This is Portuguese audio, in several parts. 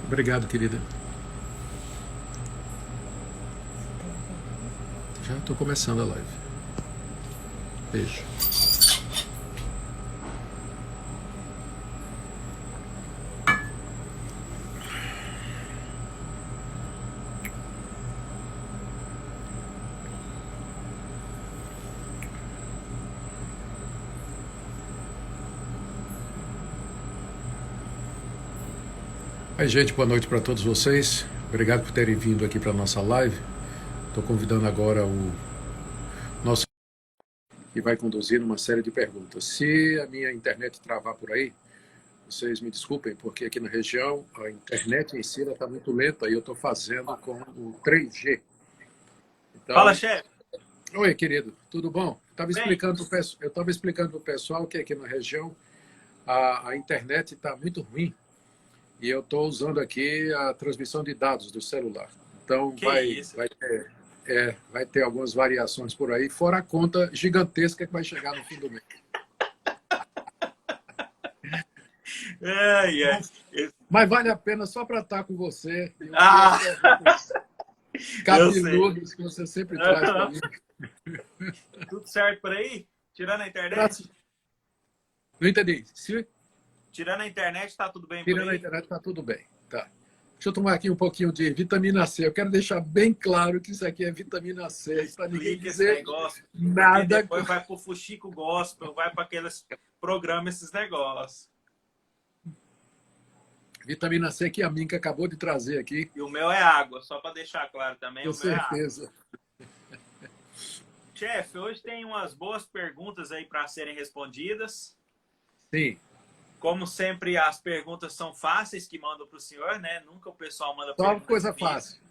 Obrigado, querida. Já estou começando a live. Beijo. Oi, gente, boa noite para todos vocês. Obrigado por terem vindo aqui para a nossa live. Estou convidando agora o nosso que vai conduzir uma série de perguntas. Se a minha internet travar por aí, vocês me desculpem, porque aqui na região a internet em si está muito lenta e eu estou fazendo com o 3G. Fala, Então, chefe. oi, querido, tudo bom? Bem, Eu estava explicando para o pessoal que aqui na região a internet está muito ruim e eu estou usando aqui a transmissão de dados do celular. Então, que isso? vai ter algumas variações por aí, fora a conta gigantesca que vai chegar no fim do mês. Ai, ai. Mas vale a pena só para estar com você e ouvir as Ah, perguntas eu sei. cabeludas que você sempre traz para mim. Tudo certo por aí? Tirando a internet? Graças- Não entendi. Se Tirando a internet, tá tudo bem por tirando a aí? internet, está tudo bem. Tá. Deixa eu tomar aqui um pouquinho de vitamina C. Eu quero deixar bem claro que isso aqui é vitamina C, para ninguém Explica esse dizer negócio, porque nada. depois vai pro Fuxico Gospel, vai para aqueles programas, esses negócios. Vitamina C que a Minka acabou de trazer aqui, E o meu é água, só para deixar claro também, com o meu é água. certeza. Chefe, hoje tem umas boas perguntas aí para serem respondidas. Sim. Como sempre, as perguntas são fáceis que mandam para o senhor, né? Nunca o pessoal manda Só pergunta coisa difícil. fácil.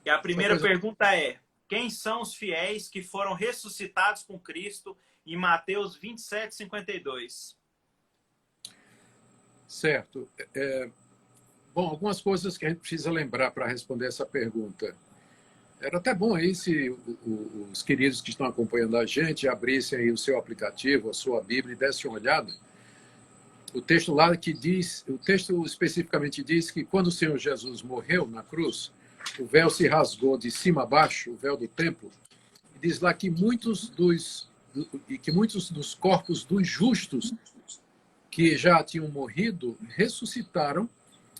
E a Só primeira coisa... pergunta é: quem são os fiéis que foram ressuscitados com Cristo em Mateus 27:52? Certo. Bom, algumas coisas que a gente precisa lembrar para responder essa pergunta. Era até bom aí se os queridos que estão acompanhando a gente abrissem aí o seu aplicativo, a sua Bíblia e dessem uma olhada. O texto lá que diz, o texto especificamente diz que quando o Senhor Jesus morreu na cruz, o véu se rasgou de cima a baixo, o véu do templo, e diz lá que muitos dos corpos dos justos que já tinham morrido ressuscitaram,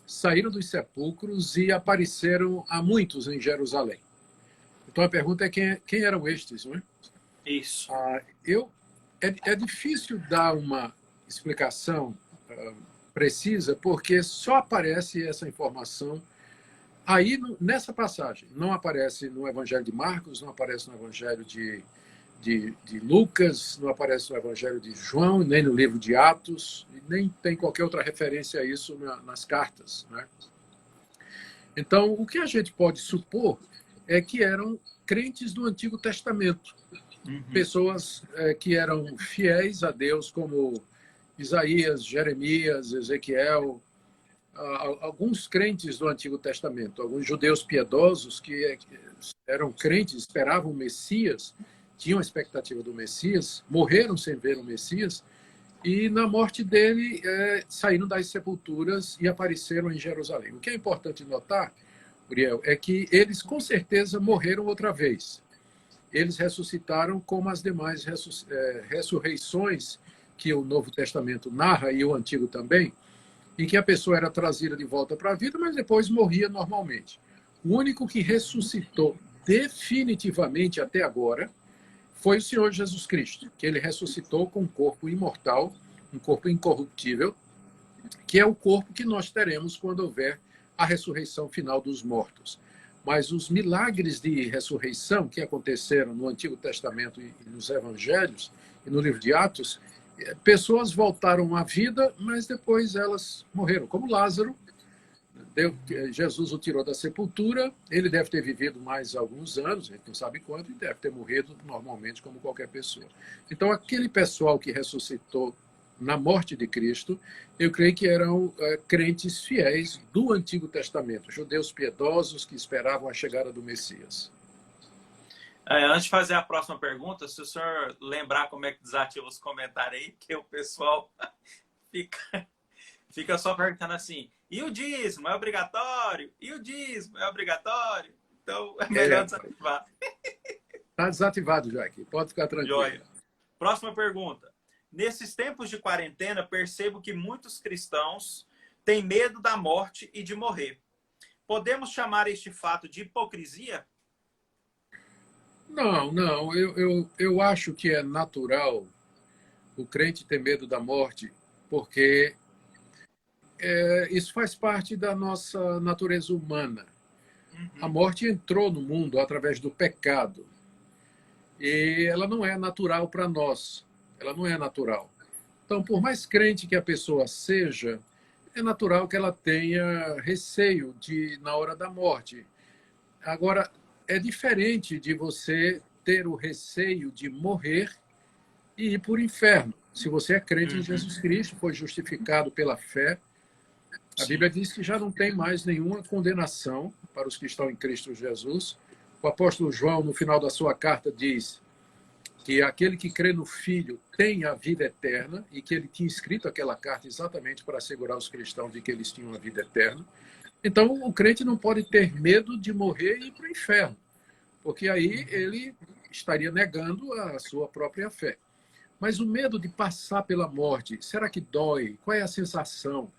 saíram dos sepulcros e apareceram a muitos em Jerusalém. Então a pergunta é quem eram estes, não é? Isso. É difícil dar uma explicação precisa, porque só aparece essa informação aí nessa passagem. Não aparece no Evangelho de Marcos, não aparece no Evangelho de Lucas, não aparece no Evangelho de João, nem no livro de Atos, nem tem qualquer outra referência a isso nas cartas, né? Então, o que a gente pode supor é que eram crentes do Antigo Testamento, pessoas que eram fiéis a Deus, como Isaías, Jeremias, Ezequiel, alguns crentes do Antigo Testamento, alguns judeus piedosos que eram crentes, esperavam o Messias, tinham a expectativa do Messias, morreram sem ver o Messias, e na morte dele saíram das sepulturas e apareceram em Jerusalém. O que é importante notar, Uriel, é que eles com certeza morreram outra vez. Eles ressuscitaram como as demais ressurreições que o Novo Testamento narra, e o Antigo também, em que a pessoa era trazida de volta para a vida, mas depois morria normalmente. O único que ressuscitou definitivamente até agora foi o Senhor Jesus Cristo, que ele ressuscitou com um corpo imortal, um corpo incorruptível, que é o corpo que nós teremos quando houver a ressurreição final dos mortos. Mas os milagres de ressurreição que aconteceram no Antigo Testamento e nos Evangelhos e no livro de Atos, pessoas voltaram à vida, mas depois elas morreram, como Lázaro. Jesus o tirou da sepultura, ele deve ter vivido mais alguns anos, a gente não sabe quanto, e deve ter morrido normalmente como qualquer pessoa. Então, aquele pessoal que ressuscitou na morte de Cristo, eu creio que eram crentes fiéis do Antigo Testamento, judeus piedosos que esperavam a chegada do Messias. Antes de fazer a próxima pergunta, se o senhor lembrar como é que desativa os comentários aí, que o pessoal fica Fica só perguntando assim, e o dízimo é obrigatório? E o dízimo é obrigatório? Então, é melhor desativar. Está desativado já aqui, pode ficar tranquilo. Joia. Próxima pergunta. Nesses tempos de quarentena, percebo que muitos cristãos têm medo da morte e de morrer. Podemos chamar este fato de hipocrisia? Não. Eu acho que é natural o crente ter medo da morte, porque isso faz parte da nossa natureza humana. A morte entrou no mundo através do pecado. E ela não é natural para nós. Ela não é natural. Então, por mais crente que a pessoa seja, é natural que ela tenha receio na hora da morte. Agora, é diferente de você ter o receio de morrer e ir para o inferno. Se você é crente em Jesus Cristo, foi justificado pela fé, a Bíblia diz que já não tem mais nenhuma condenação para os que estão em Cristo Jesus. O apóstolo João, no final da sua carta, diz que aquele que crê no Filho tem a vida eterna e que ele tinha escrito aquela carta exatamente para assegurar os cristãos de que eles tinham a vida eterna. Então, o crente não pode ter medo de morrer e ir para o inferno, porque aí ele estaria negando a sua própria fé. Mas o medo de passar pela morte, será que dói? Qual é a sensação?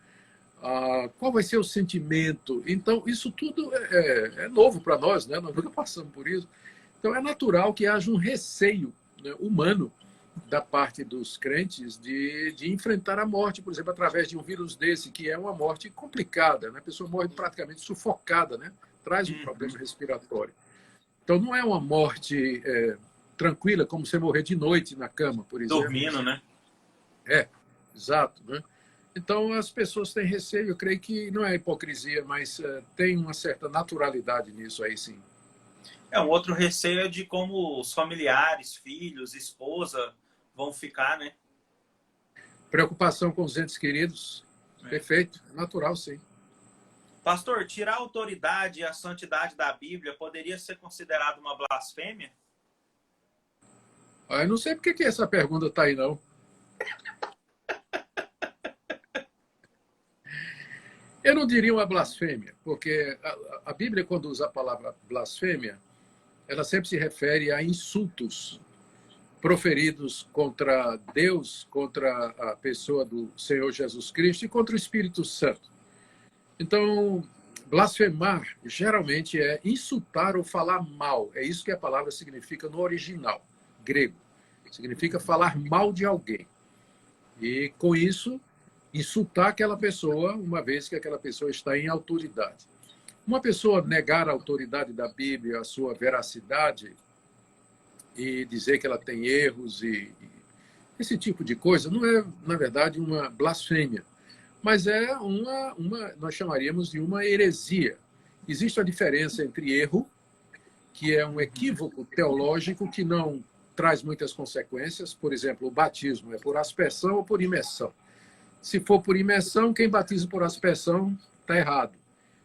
Qual vai ser o sentimento? Então, isso tudo é novo para nós, né? Nós nunca passamos por isso. Então, é natural que haja um receio, né, humano da parte dos crentes de enfrentar a morte, por exemplo, através de um vírus desse, que é uma morte complicada, né? A pessoa morre praticamente sufocada, né? Traz um problema respiratório. Então, não é uma morte tranquila, como você morrer de noite na cama, por exemplo. Dormindo, né? Exato, né? Então, as pessoas têm receio, eu creio que não é hipocrisia, mas tem uma certa naturalidade nisso aí, sim. Um outro receio é de como os familiares, filhos, esposa vão ficar, né? Preocupação com os entes queridos, perfeito, natural, sim. Pastor, tirar a autoridade e a santidade da Bíblia poderia ser considerado uma blasfêmia? Eu não sei por que essa pergunta está aí, não. Eu não diria uma blasfêmia, porque a Bíblia, quando usa a palavra blasfêmia, ela sempre se refere a insultos proferidos contra Deus, contra a pessoa do Senhor Jesus Cristo e contra o Espírito Santo. Então, blasfemar geralmente é insultar ou falar mal. É isso que a palavra significa no original grego. Significa falar mal de alguém. E, com isso, insultar aquela pessoa, uma vez que aquela pessoa está em autoridade. Uma pessoa negar a autoridade da Bíblia, a sua veracidade, e dizer que ela tem erros e esse tipo de coisa, não é, na verdade, uma blasfêmia, mas é nós chamaríamos de uma heresia. Existe a diferença entre erro, que é um equívoco teológico que não traz muitas consequências, por exemplo, o batismo é por aspersão ou por imersão. Se for por imersão, quem batiza por aspersão está errado.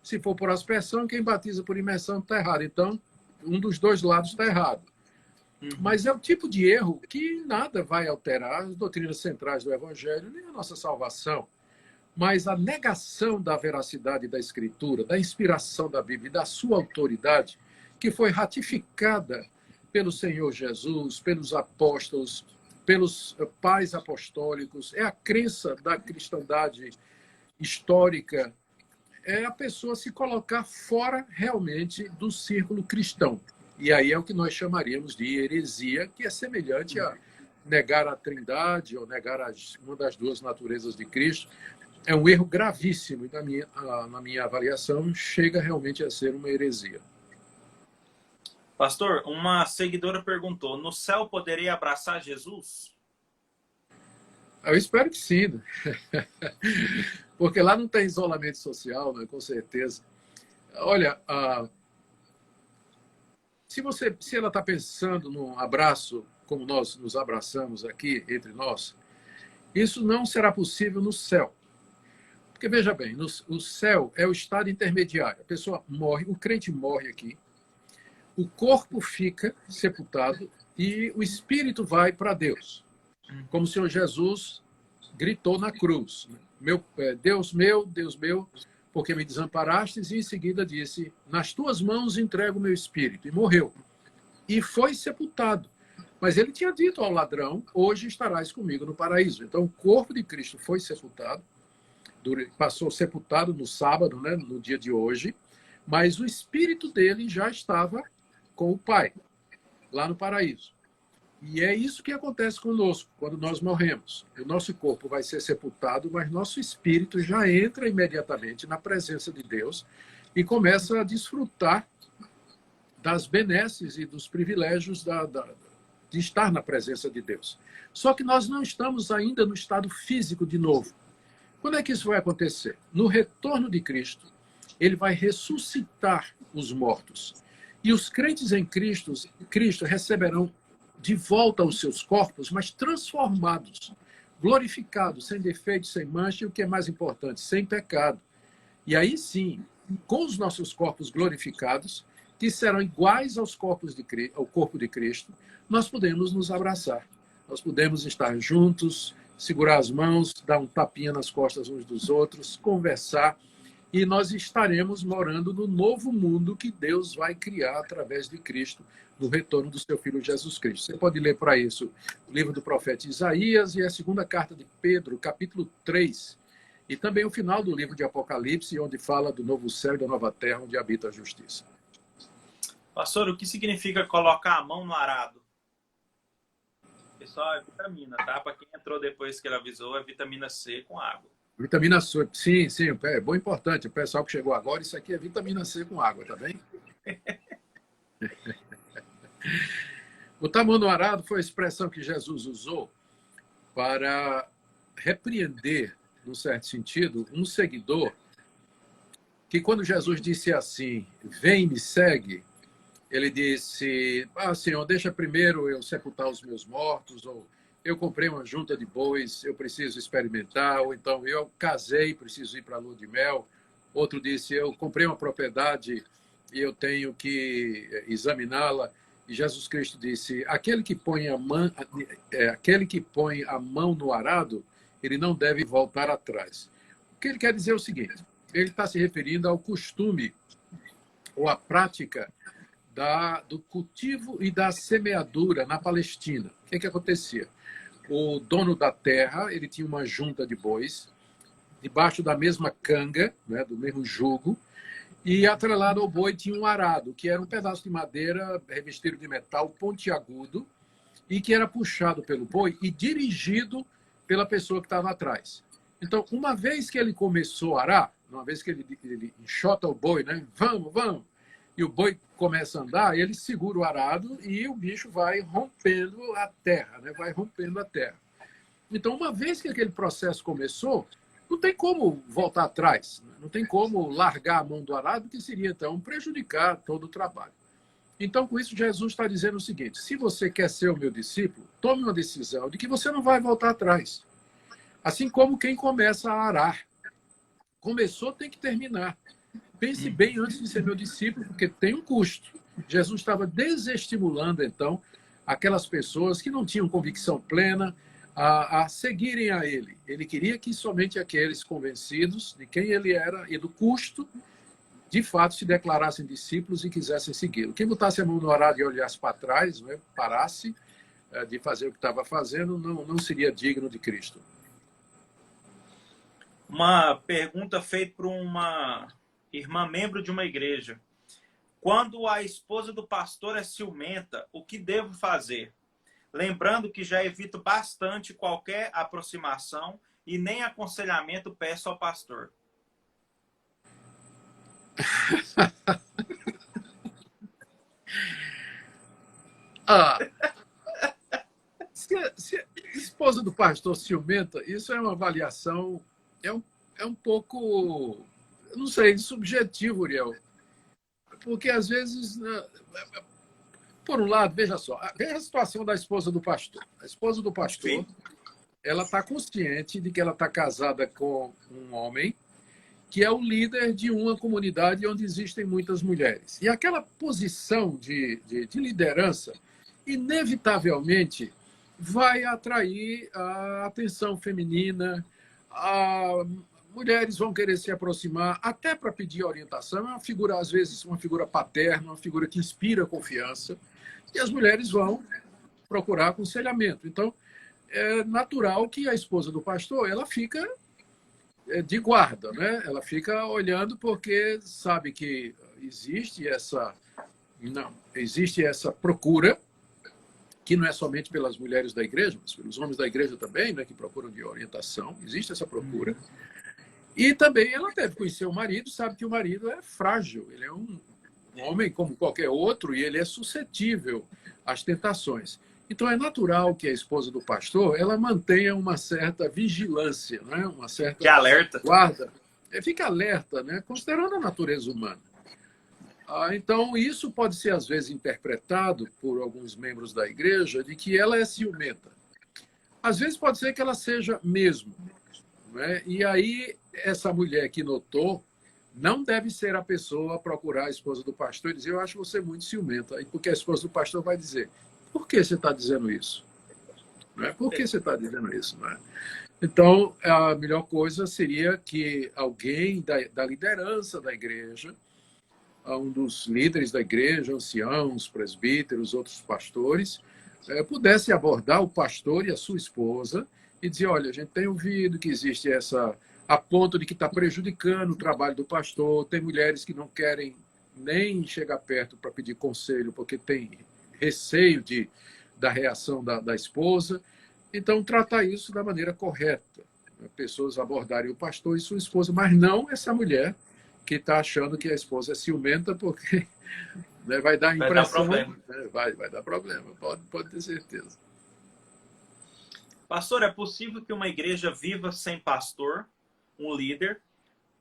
Se for por aspersão, quem batiza por imersão está errado. Então, um dos dois lados está errado. Mas é o tipo de erro que nada vai alterar as doutrinas centrais do Evangelho, nem a nossa salvação. Mas a negação da veracidade da Escritura, da inspiração da Bíblia e da sua autoridade, que foi ratificada pelo Senhor Jesus, pelos apóstolos, pelos pais apostólicos, é a crença da cristandade histórica, é a pessoa se colocar fora realmente do círculo cristão. E aí é o que nós chamaríamos de heresia, que é semelhante a negar a Trindade ou negar uma das duas naturezas de Cristo. É um erro gravíssimo e, na minha avaliação, chega realmente a ser uma heresia. Pastor, uma seguidora perguntou, no céu poderei abraçar Jesus? Eu espero que sim, né? Porque lá não tem isolamento social, né? Com certeza. Olha, se ela está pensando num abraço como nós nos abraçamos aqui entre nós, isso não será possível no céu. Porque, veja bem, o céu é o estado intermediário. A pessoa morre, o crente morre aqui, o corpo fica sepultado e o espírito vai para Deus. Como o Senhor Jesus gritou na cruz. Deus meu, porque me desamparastes, e em seguida disse, nas tuas mãos entrego o meu espírito, e morreu. E foi sepultado. Mas ele tinha dito ao ladrão, hoje estarás comigo no paraíso. Então o corpo de Cristo foi sepultado, passou sepultado no sábado, né, no dia de hoje, mas o espírito dele já estava com o Pai, lá no paraíso. E é isso que acontece conosco quando nós morremos. O nosso corpo vai ser sepultado, mas nosso espírito já entra imediatamente na presença de Deus e começa a desfrutar das benesses e dos privilégios de estar na presença de Deus. Só que nós não estamos ainda no estado físico de novo. Quando é que isso vai acontecer? No retorno de Cristo, ele vai ressuscitar os mortos. E os crentes em Cristo receberão de volta os seus corpos, mas transformados, glorificados, sem defeito, sem mancha, e o que é mais importante, sem pecado. E aí sim, com os nossos corpos glorificados, que serão iguais ao corpo de Cristo, nós podemos nos abraçar. Nós podemos estar juntos, segurar as mãos, dar um tapinha nas costas uns dos outros, conversar, e nós estaremos morando no novo mundo que Deus vai criar através de Cristo, no retorno do seu Filho Jesus Cristo. Você pode ler para isso o livro do profeta Isaías e a segunda carta de Pedro, capítulo 3, e também o final do livro de Apocalipse, onde fala do novo céu e da nova terra, onde habita a justiça. Pastor, o que significa colocar a mão no arado? Pessoal, é vitamina, tá? Para quem entrou depois que ele avisou, é vitamina C com água. Vitamina C, sim, é bom, importante. O pessoal que chegou agora, isso aqui é vitamina C com água, tá bem? Botar a mão no arado foi a expressão que Jesus usou para repreender, num certo sentido, um seguidor que, quando Jesus disse assim, vem e me segue, ele disse, Senhor, deixa primeiro eu sepultar os meus mortos, ou eu comprei uma junta de bois, eu preciso experimentar, ou então eu casei, preciso ir para a lua de mel. Outro disse, eu comprei uma propriedade e eu tenho que examiná-la. E Jesus Cristo disse, aquele que põe a mão no arado, ele não deve voltar atrás. O que ele quer dizer é o seguinte, ele está se referindo ao costume ou à prática do cultivo e da semeadura na Palestina. O que acontecia? O dono da terra, ele tinha uma junta de bois, debaixo da mesma canga, né, do mesmo jugo, e atrelado ao boi tinha um arado, que era um pedaço de madeira revestido de metal pontiagudo, e que era puxado pelo boi e dirigido pela pessoa que estava atrás. Então, uma vez que ele começou a arar, uma vez que ele enxota o boi, né, vamos, e o boi começa a andar, ele segura o arado e o bicho vai rompendo a terra, né? Vai rompendo a terra. Então, uma vez que aquele processo começou, não tem como voltar atrás, não tem como largar a mão do arado, que seria, então, prejudicar todo o trabalho. Então, com isso, Jesus está dizendo o seguinte, se você quer ser o meu discípulo, tome uma decisão de que você não vai voltar atrás. Assim como quem começa a arar. Começou, tem que terminar. Pense bem antes de ser meu discípulo, porque tem um custo. Jesus estava desestimulando, então, aquelas pessoas que não tinham convicção plena a seguirem a ele. Ele queria que somente aqueles convencidos de quem ele era e do custo, de fato, se declarassem discípulos e quisessem segui-lo. Quem botasse a mão no arado e olhasse para trás, né, parasse de fazer o que estava fazendo, não seria digno de Cristo. Uma pergunta feita por uma irmã membro de uma igreja. Quando a esposa do pastor é ciumenta, o que devo fazer? Lembrando que já evito bastante qualquer aproximação e nem aconselhamento peço ao pastor. Se a esposa do pastor ciumenta, isso é uma avaliação, é um pouco, não sei, subjetivo, Uriel. Porque, às vezes, por um lado, veja a situação da esposa do pastor. A esposa do pastor, ela está consciente de que ela está casada com um homem que é o líder de uma comunidade onde existem muitas mulheres. E aquela posição de liderança, inevitavelmente, vai atrair a atenção feminina, Mulheres vão querer se aproximar até para pedir orientação. É uma figura, às vezes, uma figura paterna, uma figura que inspira confiança. E as mulheres vão procurar aconselhamento. Então, é natural que a esposa do pastor ela fica de guarda, né? Ela fica olhando porque sabe que existe essa procura, que não é somente pelas mulheres da igreja, mas pelos homens da igreja também, né, que procuram de orientação. Existe essa procura. E também ela deve conhecer o marido, sabe que o marido é frágil, ele é um homem como qualquer outro e ele é suscetível às tentações. Então é natural que a esposa do pastor ela mantenha uma certa vigilância, né? Uma certa de alerta. guarda, fica alerta, né? Considerando a natureza humana. Então isso pode ser às vezes interpretado por alguns membros da igreja de que ela é ciumenta. Às vezes pode ser que ela seja mesmo, né? E aí essa mulher que notou não deve ser a pessoa a procurar a esposa do pastor e dizer: eu acho você muito ciumenta. Porque a esposa do pastor vai dizer: por que você está dizendo isso? Não é? Por que você está dizendo isso? Não é? Então, a melhor coisa seria que alguém da liderança da igreja, um dos líderes da igreja, anciãos, presbíteros, outros pastores, pudesse abordar o pastor e a sua esposa e dizer: olha, a gente tem ouvido que existe a ponto de que está prejudicando o trabalho do pastor, tem mulheres que não querem nem chegar perto para pedir conselho porque tem receio da reação da esposa. Então, tratar isso da maneira correta. Pessoas abordarem o pastor e sua esposa, mas não essa mulher que está achando que a esposa é ciumenta, porque né, vai dar impressão. Vai dar problema. Né, vai dar problema, pode ter certeza. Pastor, é possível que uma igreja viva sem pastor, um líder,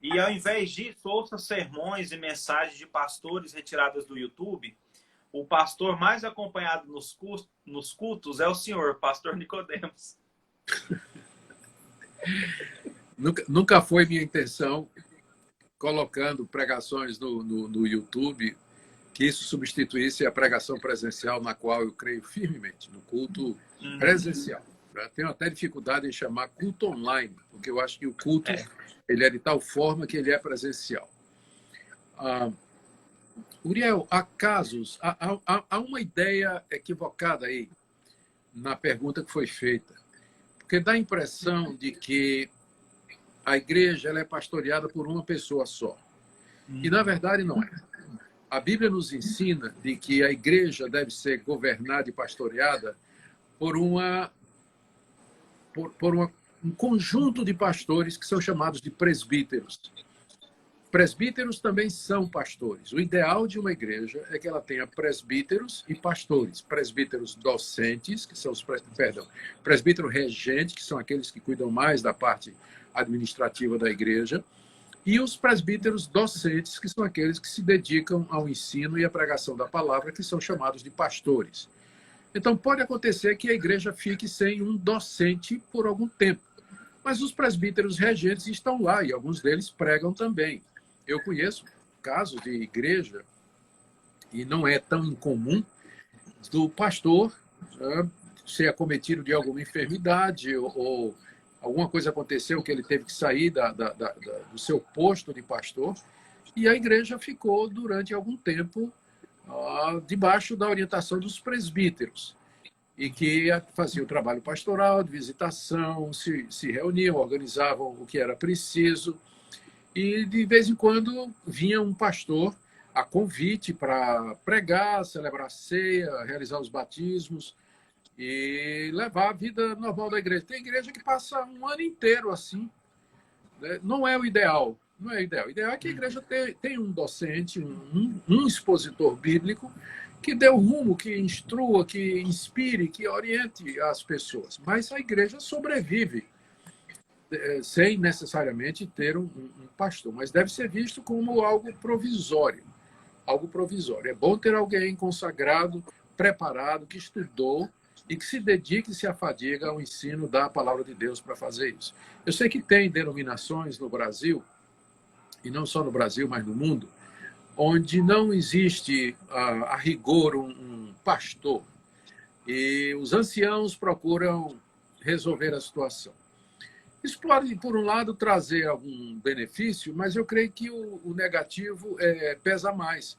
e ao invés disso, ouça sermões e mensagens de pastores retiradas do YouTube? O pastor mais acompanhado nos cultos é o senhor, pastor Nicodemos. Nunca foi minha intenção, colocando pregações no YouTube, que isso substituísse a pregação presencial, na qual eu creio firmemente, no culto presencial. Tenho até dificuldade em chamar culto online, porque eu acho que o culto ele é de tal forma que ele é presencial. Uriel, há casos, há uma ideia equivocada aí na pergunta que foi feita, porque dá a impressão de que a igreja ela é pastoreada por uma pessoa só. E, na verdade, não é. A Bíblia nos ensina de que a igreja deve ser governada e pastoreada por um conjunto de pastores que são chamados de presbíteros. Presbíteros também são pastores. O ideal de uma igreja é que ela tenha presbíteros e pastores. Presbíteros docentes, que são presbítero regente, que são aqueles que cuidam mais da parte administrativa da igreja, e os presbíteros docentes, que são aqueles que se dedicam ao ensino e à pregação da palavra, que são chamados de pastores. Então, pode acontecer que a igreja fique sem um docente por algum tempo, mas os presbíteros regentes estão lá e alguns deles pregam também. Eu conheço casos de igreja, e não é tão incomum, do pastor ser acometido de alguma enfermidade ou alguma coisa aconteceu que ele teve que sair do seu posto de pastor, e a igreja ficou durante algum tempo debaixo da orientação dos presbíteros, e que faziam o trabalho pastoral, de visitação, se reuniam, organizavam o que era preciso, e de vez em quando vinha um pastor a convite para pregar, celebrar a ceia, realizar os batismos e levar a vida normal da igreja. Tem igreja que passa um ano inteiro assim, né? Não é o ideal. Não é o ideal. O ideal é que a igreja tenha um docente, um expositor bíblico que dê o rumo, que instrua, que inspire, que oriente as pessoas. Mas a igreja sobrevive sem necessariamente ter um pastor, mas deve ser visto como algo provisório. Algo provisório. É bom ter alguém consagrado, preparado, que estudou e que se dedique e se afadiga ao ensino da palavra de Deus para fazer isso. Eu sei que tem denominações no Brasil, e não só no Brasil, mas no mundo, onde não existe a rigor um pastor. E os anciãos procuram resolver a situação. Isso pode, por um lado, trazer algum benefício, mas eu creio que o negativo pesa mais.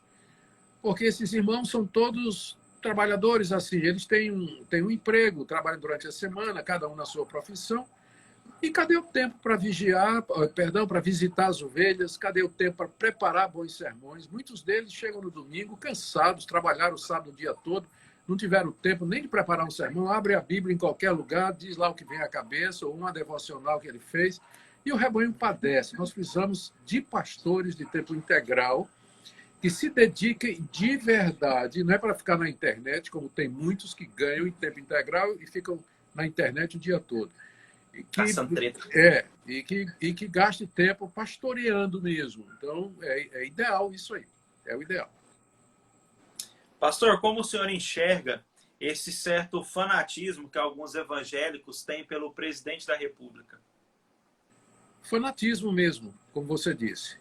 Porque esses irmãos são todos trabalhadores, assim, eles têm um emprego, trabalham durante a semana, cada um na sua profissão. E cadê o tempo para vigiar, perdão, para visitar as ovelhas? Cadê o tempo para preparar bons sermões? Muitos deles chegam no domingo cansados, trabalharam o sábado o dia todo, não tiveram tempo nem de preparar um sermão, abre a Bíblia em qualquer lugar, diz lá o que vem à cabeça, ou uma devocional que ele fez, e o rebanho padece. Nós precisamos de pastores de tempo integral que se dediquem de verdade, não é para ficar na internet, como tem muitos que ganham em tempo integral e ficam na internet o dia todo. E que gaste tempo pastoreando mesmo. Então, é ideal isso aí. É o ideal. Pastor, como o senhor enxerga esse certo fanatismo que alguns evangélicos têm pelo presidente da República? Fanatismo mesmo, como você disse.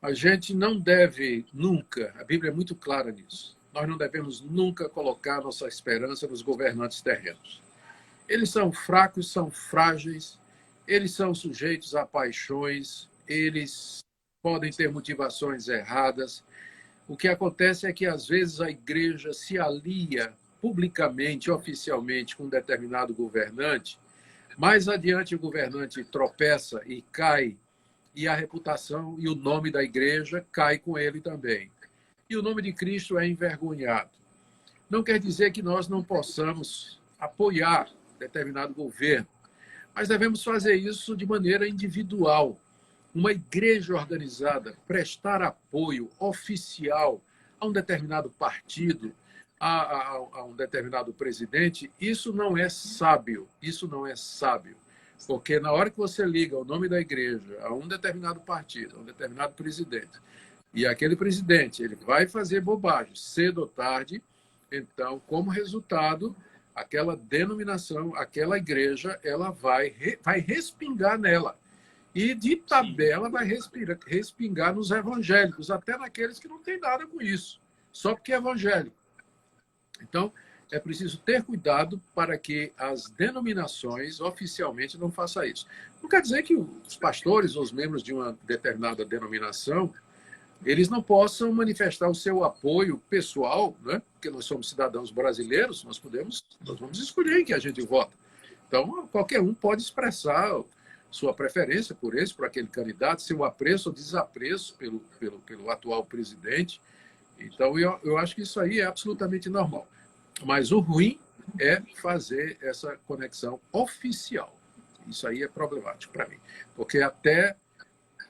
A gente não deve nunca, a Bíblia é muito clara nisso, nós não devemos nunca colocar nossa esperança nos governantes terrenos. Eles são fracos, são frágeis, eles são sujeitos a paixões, eles podem ter motivações erradas. O que acontece é que, às vezes, a igreja se alia publicamente, oficialmente, com um determinado governante. Mais adiante, o governante tropeça e cai, e a reputação e o nome da igreja cai com ele também. E o nome de Cristo é envergonhado. Não quer dizer que nós não possamos apoiar determinado governo, mas devemos fazer isso de maneira individual. Uma igreja organizada, prestar apoio oficial a um determinado partido, a um determinado presidente, isso não é sábio. Isso não é sábio. Porque na hora que você liga o nome da igreja a um determinado partido, a um determinado presidente, e aquele presidente ele vai fazer bobagem cedo ou tarde, então, como resultado, aquela denominação, aquela igreja, ela vai respingar nela. E, de tabela, vai respingar nos evangélicos, até naqueles que não têm nada com isso, só porque é evangélico. Então, é preciso ter cuidado para que as denominações oficialmente não façam isso. Não quer dizer que os pastores ou os membros de uma determinada denominação eles não possam manifestar o seu apoio pessoal, né? Porque nós somos cidadãos brasileiros, nós vamos escolher em que a gente vota. Então, qualquer um pode expressar sua preferência por esse, por aquele candidato, seu apreço ou desapreço pelo atual presidente. Então, eu acho que isso aí é absolutamente normal. Mas o ruim é fazer essa conexão oficial. Isso aí é problemático para mim, porque até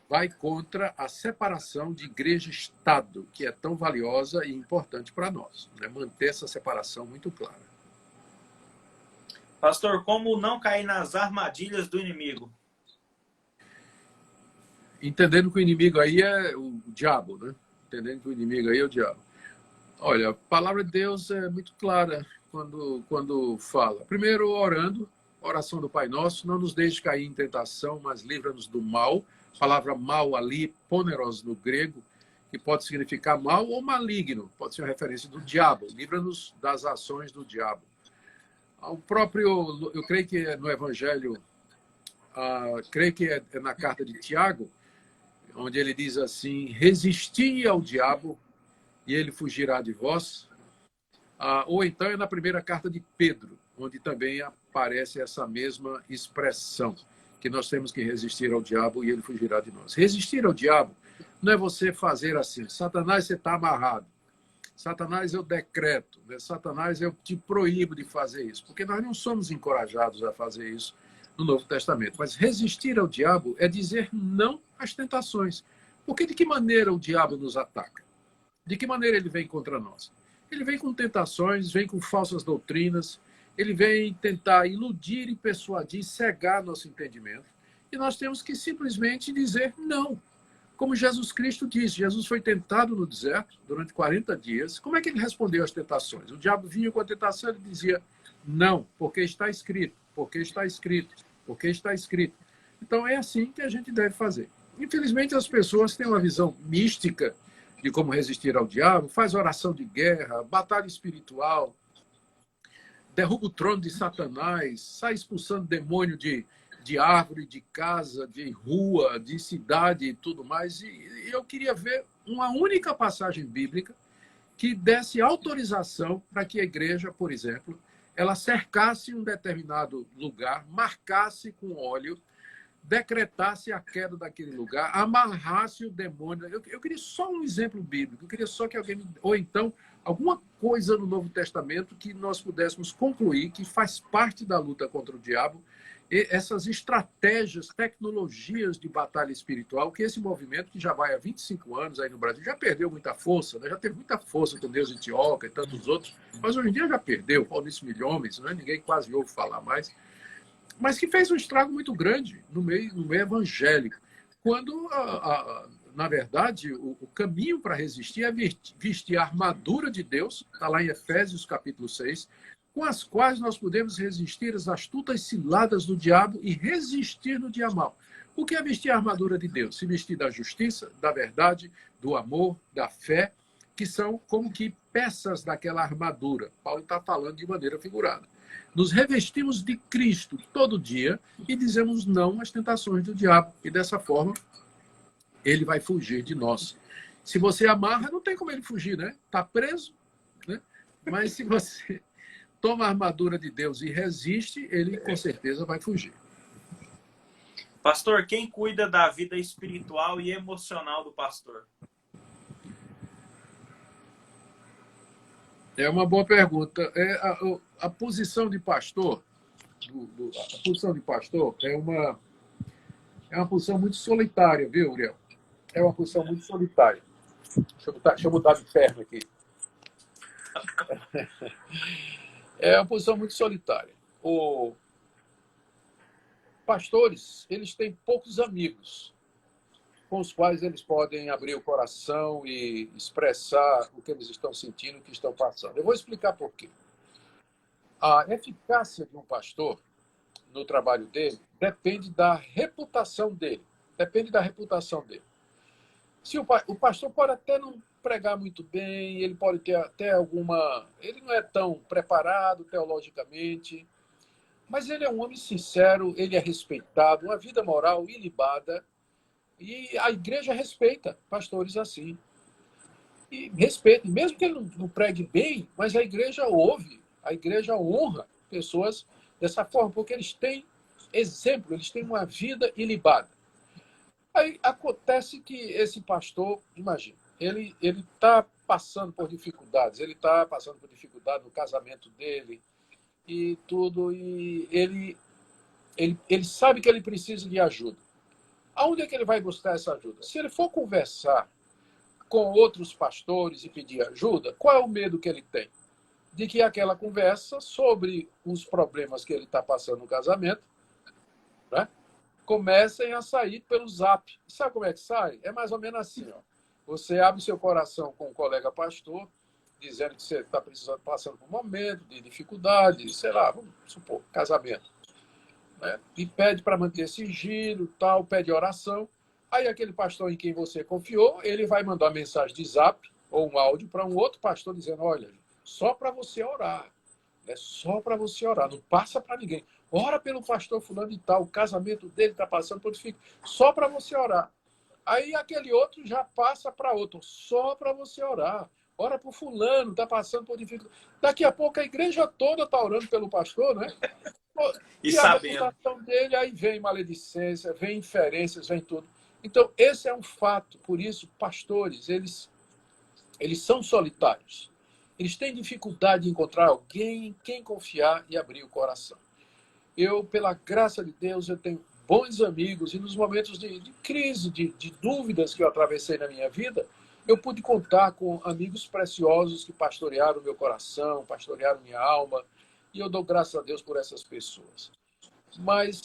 vai contra a separação de igreja e Estado, que é tão valiosa e importante para nós. Né? Manter essa separação muito clara. Pastor, como não cair nas armadilhas do inimigo? Entendendo que o inimigo aí é o diabo, né? Entendendo que o inimigo aí é o diabo. Olha, a palavra de Deus é muito clara quando fala. Primeiro, orando, oração do Pai Nosso, não nos deixe cair em tentação, mas livra-nos do mal. A palavra mal ali, poneros no grego, que pode significar mal ou maligno, pode ser uma referência do diabo. Livra-nos das ações do diabo. O próprio, eu creio que é no Evangelho, creio que é na carta de Tiago, onde ele diz assim, resisti ao diabo e ele fugirá de vós. Ou então é na primeira carta de Pedro, onde também aparece essa mesma expressão, que nós temos que resistir ao diabo e ele fugirá de nós. Resistir ao diabo não é você fazer assim, Satanás, você está amarrado. Satanás, eu decreto. Né? Satanás, eu te proíbo de fazer isso. Porque nós não somos encorajados a fazer isso no Novo Testamento. Mas resistir ao diabo é dizer não às tentações. Porque de que maneira o diabo nos ataca? De que maneira ele vem contra nós? Ele vem com tentações, vem com falsas doutrinas, ele vem tentar iludir e persuadir, cegar nosso entendimento. E nós temos que simplesmente dizer não. Como Jesus Cristo disse, Jesus foi tentado no deserto durante 40 dias. Como é que ele respondeu às tentações? O diabo vinha com a tentação e dizia não, porque está escrito, porque está escrito, porque está escrito. Então é assim que a gente deve fazer. Infelizmente as pessoas têm uma visão mística de como resistir ao diabo, faz oração de guerra, batalha espiritual, derruba o trono de Satanás, sai expulsando demônio de de árvore, de casa, de rua, de cidade e tudo mais. E eu queria ver uma única passagem bíblica que desse autorização para que a igreja, por exemplo, ela cercasse um determinado lugar, marcasse com óleo, decretasse a queda daquele lugar, amarrasse o demônio. Eu queria só um exemplo bíblico, eu queria só que alguém, ou então alguma coisa no Novo Testamento que nós pudéssemos concluir que faz parte da luta contra o diabo, e essas estratégias, tecnologias de batalha espiritual, que esse movimento, que já vai há 25 anos aí no Brasil, já perdeu muita força, né? Já teve muita força com Deus Antioca e tantos outros, mas hoje em dia já perdeu, Maurício Milhomes, né? Ninguém quase ouve falar mais, mas que fez um estrago muito grande no meio evangélico, quando, na verdade, o caminho para resistir é vestir a armadura de Deus, está lá em Efésios capítulo 6, com as quais nós podemos resistir às astutas ciladas do diabo e resistir no dia mal. O que é vestir a armadura de Deus? Se vestir da justiça, da verdade, do amor, da fé, que são como que peças daquela armadura. Paulo está falando de maneira figurada. Nos revestimos de Cristo todo dia e dizemos não às tentações do diabo. E dessa forma, ele vai fugir de nós. Se você amarra, não tem como ele fugir, né? Está preso, né? Mas se você toma a armadura de Deus e resiste, ele com certeza vai fugir. Pastor, quem cuida da vida espiritual e emocional do pastor? É uma boa pergunta. A posição de pastor, a posição de pastor é uma posição muito solitária, viu, Uriel? É uma posição muito solitária. Deixa eu mudar de perna aqui. É uma posição muito solitária. Os pastores, eles têm poucos amigos com os quais eles podem abrir o coração e expressar o que eles estão sentindo, o que estão passando. Eu vou explicar por quê. A eficácia de um pastor no trabalho dele depende da reputação dele. Depende da reputação dele. Se o pastor pode até não pregar muito bem, ele pode ter até alguma... Ele não é tão preparado teologicamente, mas ele é um homem sincero, ele é respeitado, uma vida moral ilibada, e a igreja respeita pastores assim. E respeita, mesmo que ele não pregue bem, mas a igreja ouve, a igreja honra pessoas dessa forma, porque eles têm exemplo, eles têm uma vida ilibada. Aí acontece que esse pastor, imagina, ele está passando por dificuldades, ele está passando por dificuldade no casamento dele e tudo, e ele sabe que ele precisa de ajuda. Aonde é que ele vai buscar essa ajuda? Se ele for conversar com outros pastores e pedir ajuda, qual é o medo que ele tem? De que aquela conversa sobre os problemas que ele está passando no casamento, né, comecem a sair pelo Zap. Sabe como é que sai? É mais ou menos assim, ó. Você abre seu coração com um colega pastor, dizendo que você está passando por um momento de dificuldade, sei lá, vamos supor, casamento. Né? E pede para manter sigilo, tal, pede oração. Aí aquele pastor em quem você confiou, ele vai mandar uma mensagem de Zap ou um áudio para um outro pastor dizendo, olha, só para você orar. É só para você orar, não passa para ninguém. Ora pelo pastor fulano e tal, o casamento dele está passando por dificuldade. Só para você orar. Aí aquele outro já passa para outro, só para você orar. Ora para o fulano, está passando por dificuldade. Daqui a pouco a igreja toda está orando pelo pastor, né? E a reputação dele, aí vem maledicência, vem inferências, vem tudo. Então, esse é um fato. Por isso, pastores, eles são solitários. Eles têm dificuldade de encontrar alguém em quem confiar e abrir o coração. Eu, pela graça de Deus, eu tenho bons amigos e nos momentos de crise, de dúvidas que eu atravessei na minha vida, eu pude contar com amigos preciosos que pastorearam o meu coração, pastorearam minha alma, e eu dou graças a Deus por essas pessoas. Mas,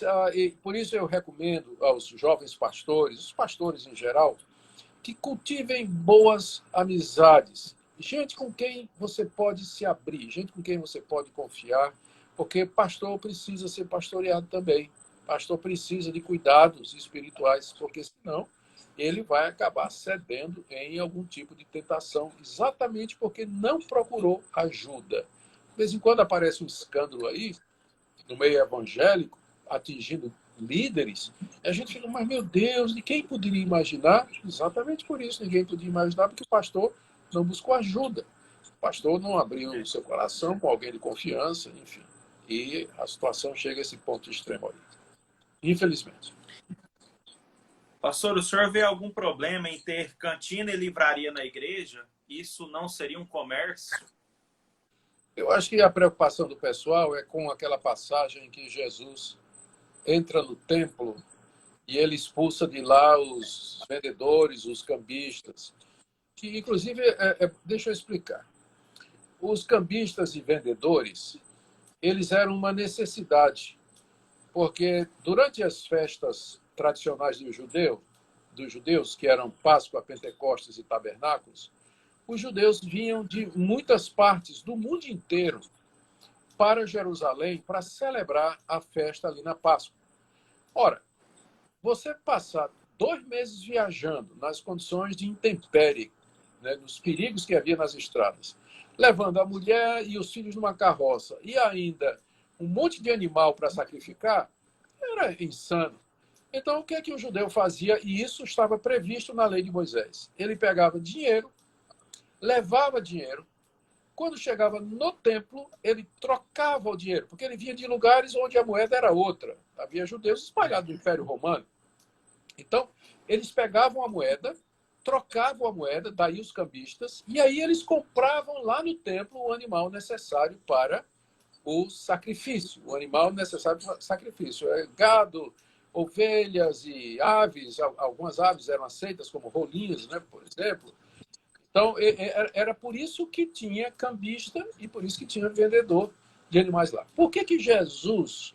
por isso eu recomendo aos jovens pastores, os pastores em geral, que cultivem boas amizades. Gente com quem você pode se abrir, gente com quem você pode confiar, porque pastor precisa ser pastoreado também. Pastor precisa de cuidados espirituais, porque senão ele vai acabar cedendo em algum tipo de tentação, exatamente porque não procurou ajuda. De vez em quando aparece um escândalo aí, no meio evangélico, atingindo líderes, a gente fica, mas meu Deus, de quem poderia imaginar? Exatamente por isso, ninguém podia imaginar, porque o pastor não buscou ajuda. O pastor não abriu o seu coração com alguém de confiança, enfim. E a situação chega a esse ponto extremo aí. Infelizmente. Pastor, o senhor vê algum problema em ter cantina e livraria na igreja? Isso não seria um comércio? Eu acho que a preocupação do pessoal é com aquela passagem em que Jesus entra no templo e ele expulsa de lá os vendedores, os cambistas. Que, inclusive, deixa eu explicar. Os cambistas e vendedores, eles eram uma necessidade, porque durante as festas tradicionais dos judeus, que eram Páscoa, Pentecostes e Tabernáculos, os judeus vinham de muitas partes do mundo inteiro para Jerusalém para celebrar a festa ali na Páscoa. Ora, você passar 2 meses viajando nas condições de intempérie, né, nos perigos que havia nas estradas, levando a mulher e os filhos numa carroça e ainda um monte de animal para sacrificar, era insano. Então, o que é que o judeu fazia? E isso estava previsto na lei de Moisés. Ele pegava dinheiro, levava dinheiro, quando chegava no templo, ele trocava o dinheiro, porque ele vinha de lugares onde a moeda era outra. Havia judeus espalhados no Império Romano. Então, eles pegavam a moeda, trocavam a moeda, daí os cambistas, e aí eles compravam lá no templo o animal necessário para o sacrifício. O animal necessário para o sacrifício. Gado, ovelhas e aves. Algumas aves eram aceitas como rolinhos, né, por exemplo. Então, era por isso que tinha cambista e por isso que tinha vendedor de animais lá. Por que Jesus